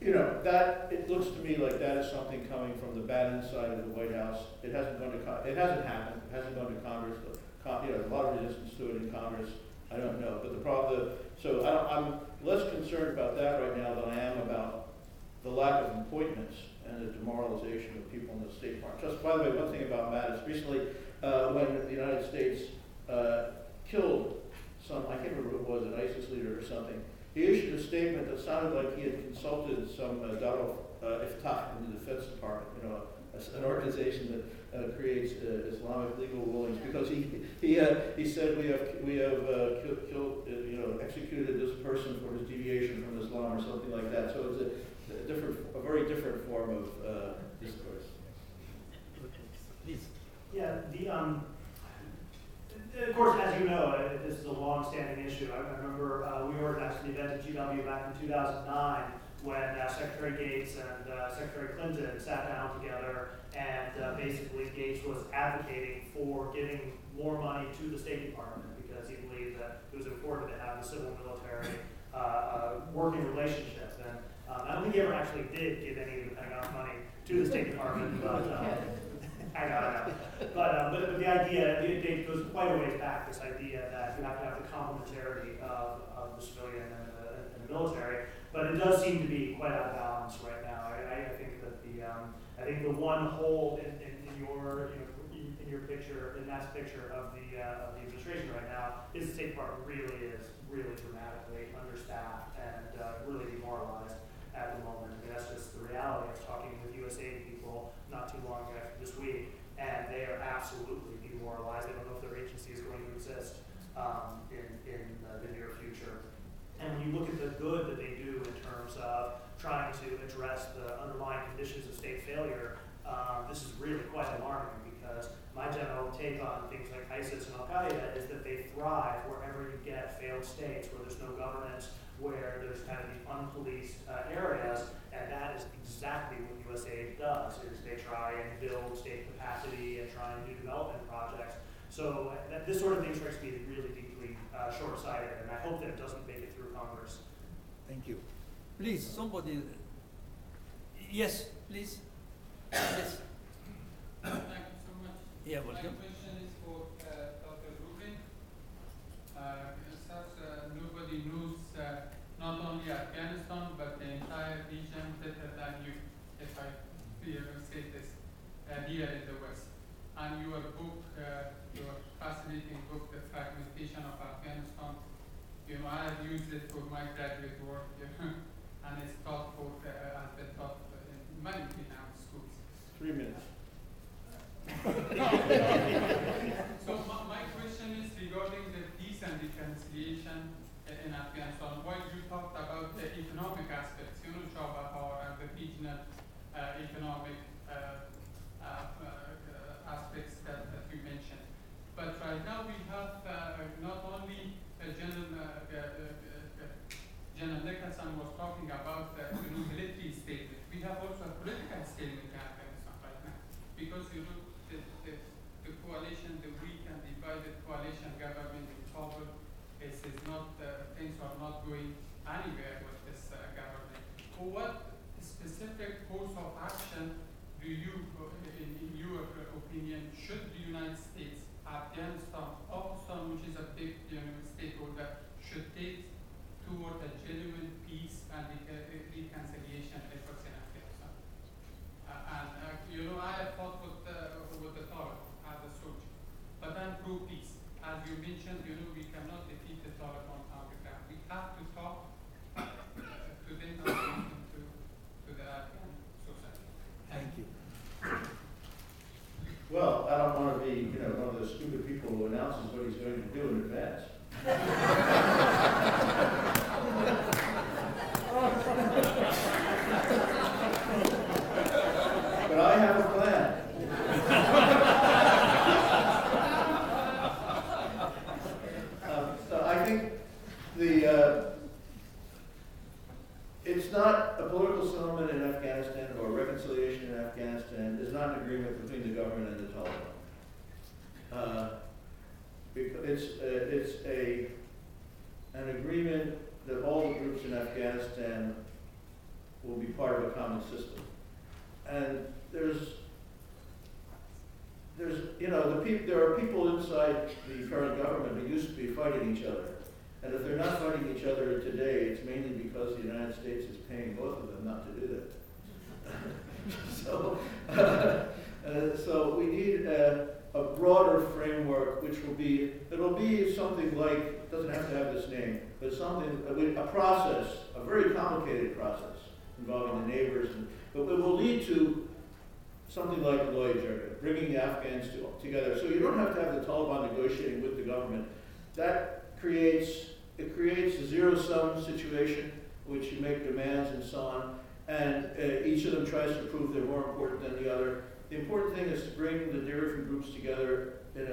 You know, that, it looks to me like that is something coming from the bad inside of the White House. It hasn't gone to, it hasn't happened, it hasn't gone to Congress, you know, a lot of resistance to it in Congress, I don't know. But the problem, so I'm less concerned about that right now than I am about the lack of appointments and the demoralization of people in the State Department. Just by the way, one thing about Mattis, recently when the United States killed some, I can't remember who it was, an ISIS leader or something, he issued a statement that sounded like he had consulted some Darul Iftah in the Defense Department, you know, an organization that creates Islamic legal rulings, because he said we have killed, you know, executed this person for his deviation from Islam or something like that. So it's a very different form of discourse. Please. Yeah, of course, as you know, this is a long-standing issue. I remember we organized an event at GW back in 2009 when Secretary Gates and Secretary Clinton sat down together, and basically Gates was advocating for giving more money to the State Department because he believed that it was important to have the civil-military working relationship. And I don't think he ever actually did give any of the Pentagon money to the State Department, but but the idea, it goes quite a ways back, this idea that you have to have the complementarity of the civilian and the military, but it does seem to be quite out of balance right now. I think that I think the one hole in your, you know, in your picture, in that picture of the administration right now, is the State Department really dramatically understaffed and really demoralized at the moment. I mean, that's just the reality. I was talking with USAID people not too long after this week, and they are absolutely demoralized. They don't know if their agency is going to exist in the near future. And when you look at the good that they do in terms of trying to address the underlying conditions of state failure, this is really quite alarming, because my general take on things like ISIS and Al-Qaeda is that they thrive wherever you get failed states, where there's no governance, where there's kind of these unpoliced areas, and that is exactly what USAID does, is they try and build state capacity and try and do development projects. So this sort of thing strikes me as really deeply short-sighted, and I hope that it doesn't make it through Congress. Thank you. Please, somebody. Yes, please. Yes. Thank you so much. Yeah, welcome. My question is for Dr. Rubin. Since nobody knows not only Afghanistan but the entire region better than you, if I say this, here in the West. And your book, your fascinating book, The Fragmentation of Afghanistan, you know, I have used it for my graduate work, you know, and it's taught for, has been taught in many renowned schools. 3 minutes. So my question is regarding the peace and reconciliation in Afghanistan. While you talked about the economic aspects, you know, Chabahar and the regional economic aspects that you mentioned. But right now we have not only General Nicholson was talking about the military statement. We have also a political statement in Afghanistan right now, because you know the coalition, the weak and divided coalition government in Kabul is not things are not going anywhere with this government. What specific course of action do you, in your opinion, should the United States, Afghanistan, Pakistan, which is a big stakeholder, should take toward a genuine peace and reconciliation efforts in Afghanistan? You know, I have fought with the Taliban as a soldier, but I'm pro-peace. As you mentioned, you know, we cannot defeat the Taliban on the ground. We have to talk to them and to the Afghan society. Thank you. Well, I don't want to be, you know, one of those stupid people who announces what he's going to do in advance. But I have a plan. So I think it's not a political settlement in Afghanistan or reconciliation in Afghanistan. It's not an agreement between the government and the Taliban. Because it's an agreement that all the groups in Afghanistan will be part of a common system. And there are people inside the current government who used to be fighting each other. And if they're not fighting each other today, it's mainly because the United States is paying both of them not to do that. So we need a broader framework, which will be, it'll be something like, it doesn't have to have this name, but something, a process, a very complicated process involving the neighbors, but it will lead to something like a Lloyd area, bringing the Afghans together. So you don't have to have the Taliban negotiating with the government. That creates a zero-sum situation, which you make demands and so on, and each of them tries to prove they're more important than the other. The important thing is to bring the different groups together in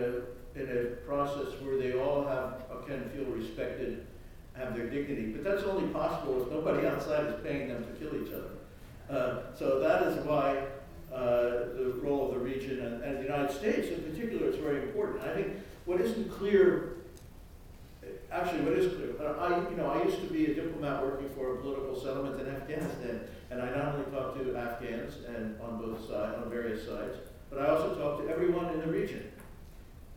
a process where they all can feel respected, have their dignity. But that's only possible if nobody outside is paying them to kill each other. So that is why the role of the region and the United States in particular is very important. I think what isn't clear, actually what is clear, I used to be a diplomat working for a political settlement in Afghanistan, and I not only talked to Afghans and on both sides, on various sides, but I also talked to everyone in the region.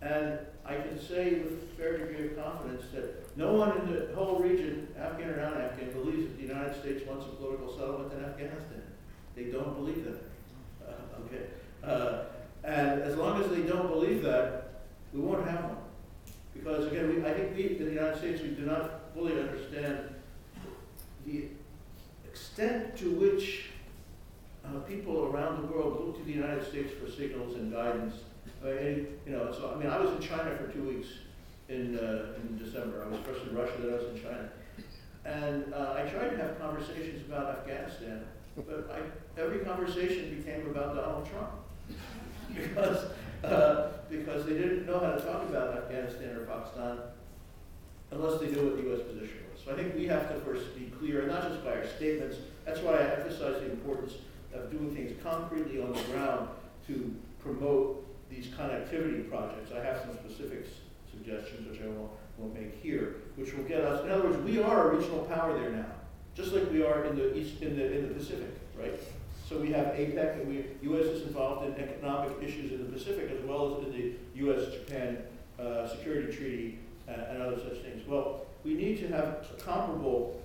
And I can say with a fair degree of confidence that no one in the whole region, Afghan or non-Afghan, believes that the United States wants a political settlement in Afghanistan. They don't believe that. And as long as they don't believe that, we won't have one. Because again, I think we in the United States, we do not fully understand the extent to which people around the world look to the United States for signals and guidance. I was in China for 2 weeks in December. I was first in Russia, then I was in China. And I tried to have conversations about Afghanistan, but every conversation became about Donald Trump. Because they didn't know how to talk about Afghanistan or Pakistan unless they knew what the U.S. position was. So I think we have to first be clear, and not just by our statements. That's why I emphasize the importance of doing things concretely on the ground to promote these connectivity projects. I have some specific suggestions, which I won't make here, which will get us, in other words, we are a regional power there now, just like we are in the Pacific, right? So we have APEC, and U.S. is involved in economic issues in the Pacific as well as in the U.S.-Japan Security Treaty and other such things. Well, we need to have a comparable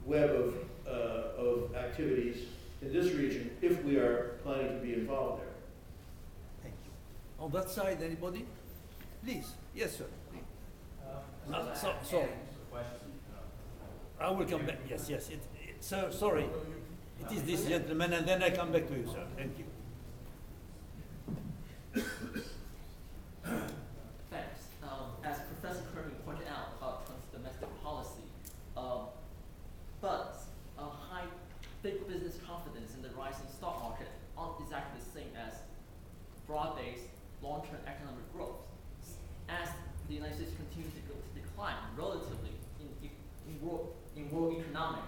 web of activities in this region if we are planning to be involved there. Thank you. On that side, anybody? Please. Yes, sir. Sorry. I will come back. Yes. Sir, sorry. It is this gentleman, and then I come back to you, sir. Thank you. Thanks. As Professor Kirby pointed out about domestic policy, but high big business confidence in the rising stock market aren't exactly the same as broad-based long-term economic growth. As the United States continues to decline relatively in world economic.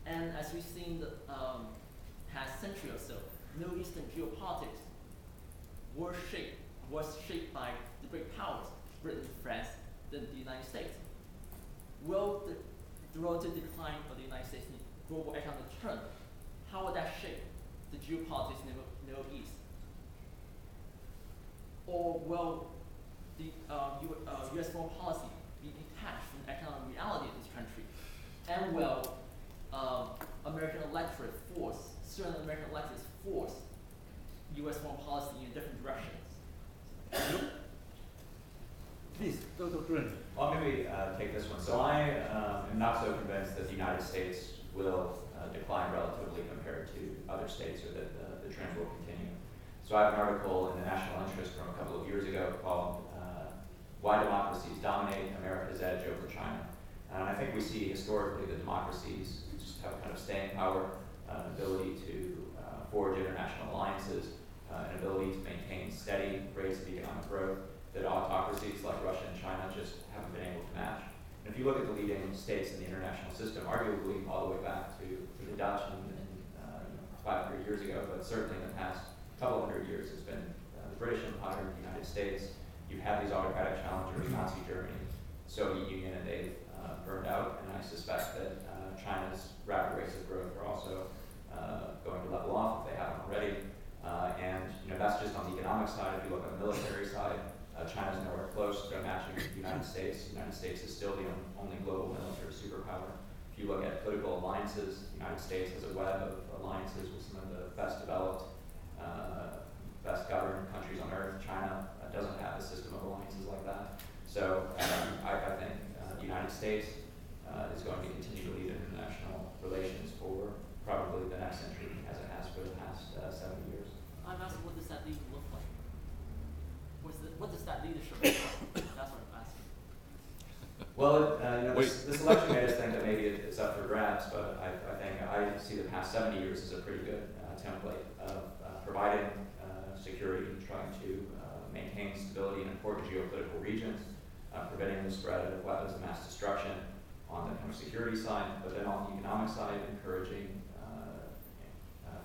And as we've seen the past century or so, Middle Eastern geopolitics was shaped by the great powers, Britain, France, then the United States. Will the relative decline of the United States in global economic terms, how will that shape the geopolitics in the Middle East? Or will the U.S. foreign policy be detached from the economic reality of this country? And will certain American electorates force U.S. foreign policy in different directions? Please, Dr. Kren. Well, maybe take this one. So I am not so convinced that the United States will decline relatively compared to other states, or that the trend will continue. So I have an article in the National Interest from a couple of years ago called Why Democracies Dominate America's Edge Over China. And I think we see historically that democracies just have kind of staying power, an ability to forge international alliances, an ability to maintain steady rates of economic growth that autocracies like Russia and China just haven't been able to match. And if you look at the leading states in the international system, arguably all the way back to the Dutch and 500 years ago, but certainly in the past couple hundred years, it's been the British Empire, the United States. You have these autocratic challengers, Nazi Germany, Soviet Union, and they've burned out. And I suspect that China you look at political alliances, the United States has a web of alliances with some of the best developed, best governed countries on earth. China doesn't have a system of alliances like that. So I think the United States is going to continue to lead international relations for probably the next century, as it has for the past 70 years. I'm asking, what does that leadership look like? What does that leadership look like? That's what I'm asking. Well, this election made us think that maybe it's up for grabs, but I think I see the past 70 years as a pretty good template of providing security, trying to maintain stability in important geopolitical regions, preventing the spread of weapons of mass destruction on the kind of security side, but then on the economic side, encouraging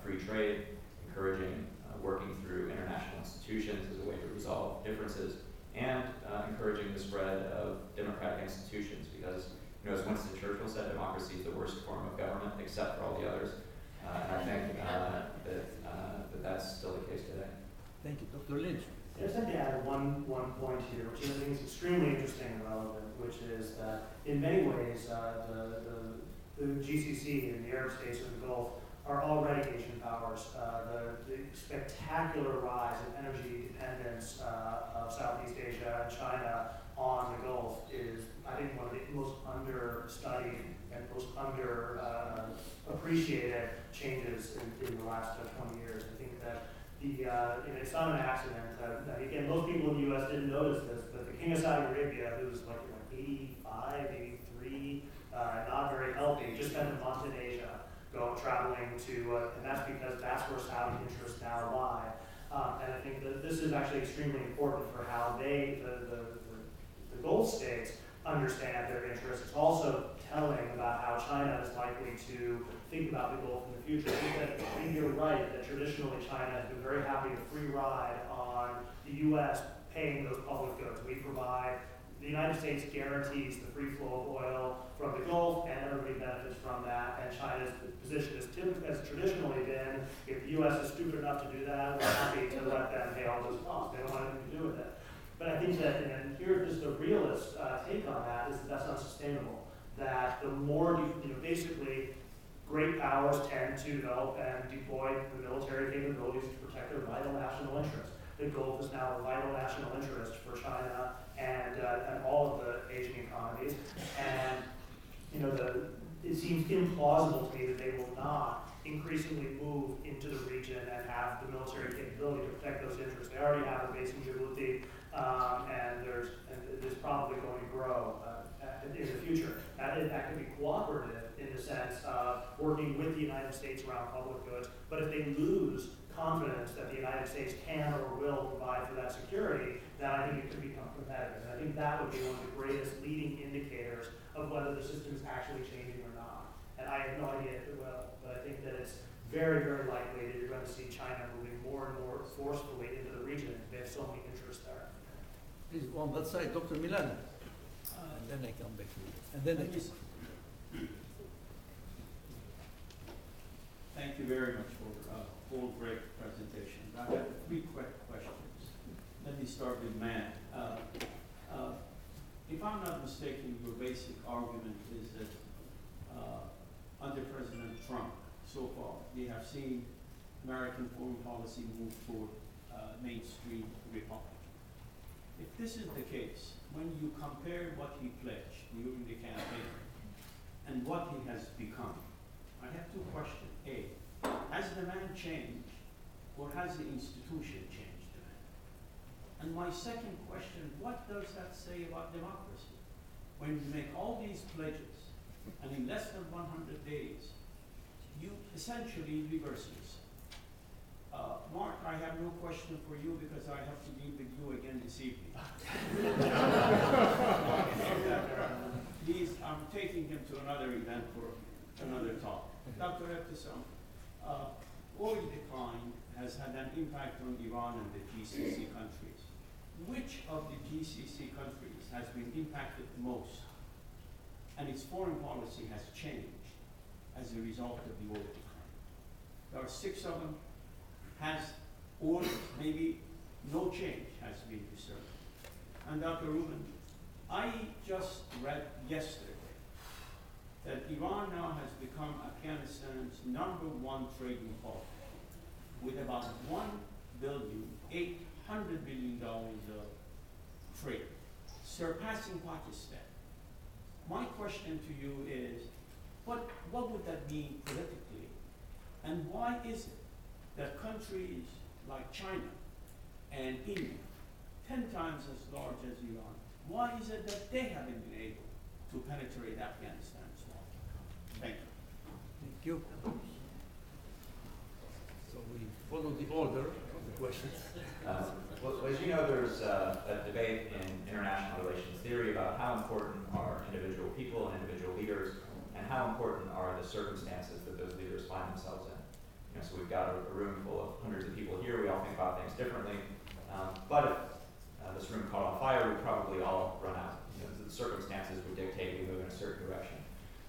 free trade, encouraging working through international institutions as a way to resolve differences, and encouraging the spread of democratic institutions, because, as Winston Churchill said, democracy is the worst form of government except for all the others. And I think that that's still the case today. Thank you. Dr. Lynch. I just have to add one point here, which I think is extremely interesting and relevant, which is that in many ways, the GCC and the Arab states of the Gulf are already Asian powers. The spectacular rise in energy dependence of Southeast Asia and China on the Gulf is, I think, one of the most understudied and most appreciated changes in the last 20 years. I think that it's not an accident. Again, most people in the U.S. didn't notice this, but the King of Saudi Arabia, who's like 85, 83, not very healthy, just spent a month in Asia, traveling to, and that's because that's where Saudi interests now lie. And I think that this is actually extremely important for how the Gulf states understand their interests. It's also telling about how China is likely to think about the Gulf in the future. I think you're right that traditionally China has been very happy to free ride on the U.S. paying those public goods. The United States guarantees the free flow of oil from the Gulf, and everybody benefits from that. And China's position has traditionally been, if the U.S. is stupid enough to do that, we're happy to let them pay all those costs. They don't want anything to do with it. But I think that, and here just a realist take on that is that that's unsustainable. That the more, basically, great powers tend to develop and deploy the military capabilities to protect their vital national interests. The Gulf is now a vital national interest for China and all of the Asian economies. And it seems implausible to me that they will not increasingly move into the region and have the military capability to protect those interests. They already have a base in Djibouti, and there's probably going to grow in the future. That could be cooperative in the sense of working with the United States around public goods, but if they lose confidence that the United States can or will provide for that security, then I think it could become competitive. And I think that would be one of the greatest leading indicators of whether the system is actually changing or not. And I have no idea if it will, but I think that it's very, very likely that you're going to see China moving more and more forcefully into the region. They have so many interests there. Please, on that side, Dr. Milan. And then I come back to you. And then Thank you very much for a whole great presentation. I have 3 quick questions. Let me start with Matt. If I'm not mistaken, your basic argument is that under President Trump, so far, we have seen American foreign policy move toward mainstream Republican. If this is the case, when you compare what he pledged during the campaign and what he has become, I have 2 questions. A, has the man changed, or has the institution changed the man? And my second question, what does that say about democracy? When you make all these pledges, and in less than 100 days, you essentially reverse this. Mark, I have no question for you because I have to be with you again this evening. Please, I'm taking him to another event for another talk. Dr. Epteson, oil decline has had an impact on Iran and the GCC countries. Which of the GCC countries has been impacted most, and its foreign policy has changed as a result of the oil decline? There are 6 of them. Or maybe no change has been discerned. And Dr. Rubin, I just read yesterday that Iran now has become Afghanistan's #1 trading partner with about $1.8 billion of trade, surpassing Pakistan. My question to you is, what would that mean politically? And why is it that countries like China and India, 10 times as large as Iran, why is it that they haven't been able to penetrate Afghanistan as well? Thank you. Thank you. So we follow the order of the questions. Well, as you know, there's a debate in international relations theory about how important are individual people and individual leaders, and how important are the circumstances that those leaders find themselves in. So we've got a room full of hundreds of people here. We all think about things differently. But if this room caught on fire, we'd probably all run out. The circumstances would dictate we move in a certain direction.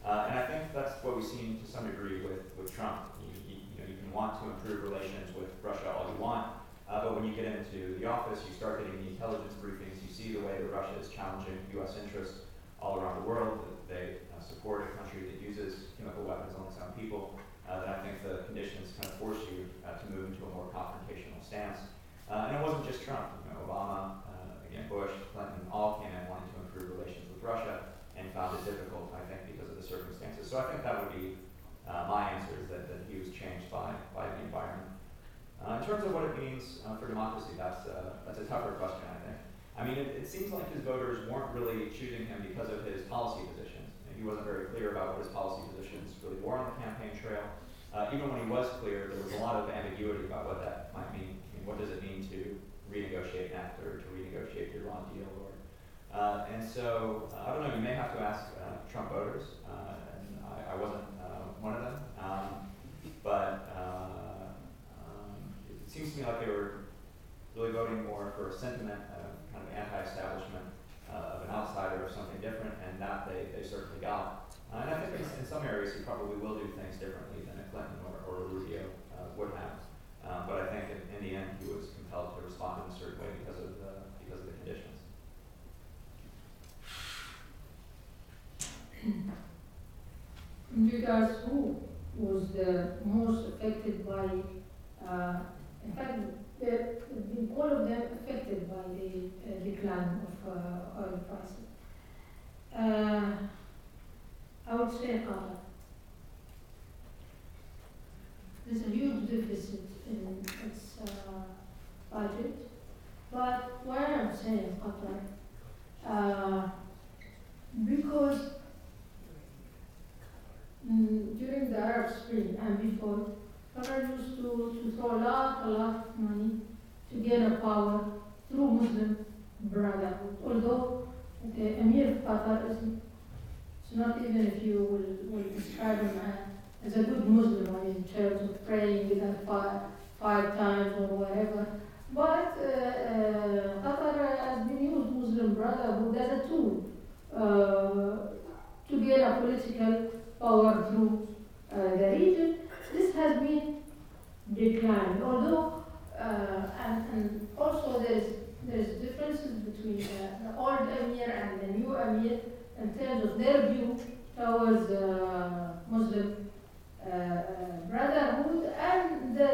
And I think that's what we've seen to some degree with Trump. You can want to improve relations with Russia all you want, but when you get into the office, you start getting the intelligence briefings, you see the way that Russia is challenging U.S. interests all around the world, that they support a country that uses chemical weapons on its own people, that I think the conditions kind of force you to move into a more confrontational stance. And it wasn't just Trump. Obama, again, Bush, Clinton, all came in wanting to improve relations with Russia and found it difficult, I think, because of the circumstances. So I think that would be my answer, is that he was changed by the environment. In terms of what it means for democracy, that's a tougher question, I think. I mean, it seems like his voters weren't really choosing him because of his policy positions. He wasn't very clear about what his policy positions really were on the campaign trail. Even when he was clear, there was a lot of ambiguity about what that might mean. I mean, what does it mean to renegotiate NAFTA or to renegotiate the Iran deal? And so, I don't know, you may have to ask Trump voters, and I wasn't one of them, but it seems to me like they were really voting more for a sentiment of kind of anti-establishment, of an outsider, of something different, and that they certainly got. And I think in some areas he probably will do things differently than a Clinton or a Rubio would have. But I think in the end he was compelled to respond in a certain way because of the conditions. In regards who was the most affected by, in fact, all of them affected by the decline of oil prices. I would say Qatar. There's a huge deficit in its budget, but why I'm saying Qatar? Because during the Arab Spring and before, Qatar used to throw a lot of money to gain a power through Muslim Brotherhood. Although the Emir of Qatar it's not even if you will describe him as a good Muslim, I mean, in terms of praying without five times or whatever. But Qatar has been used Muslim Brotherhood as a tool to gain a political power through the region. This has been declined, although and also there's differences between the old Emir and the new Emir in terms of their view towards Muslim Brotherhood and the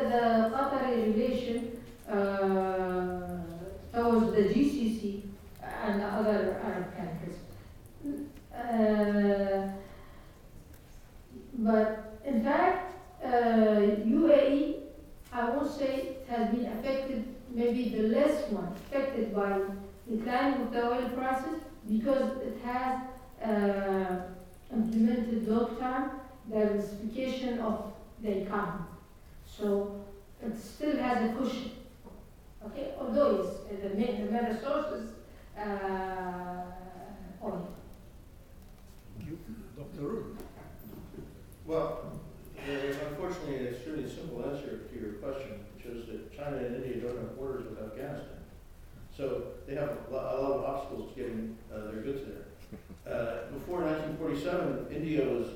Qatari relation towards the GCC and other Arab countries. But in fact, UAE, I won't say it has been affected, maybe the less one, affected by decline of the oil prices because it has implemented long-term diversification of the economy. So it still has a cushion. Okay, although it's the main resource is oil. Thank you. Dr. Rule. Well, unfortunately, an extremely simple answer to your question, which is that China and India don't have borders with Afghanistan. So they have a lot of obstacles to getting their goods there. Before 1947, India was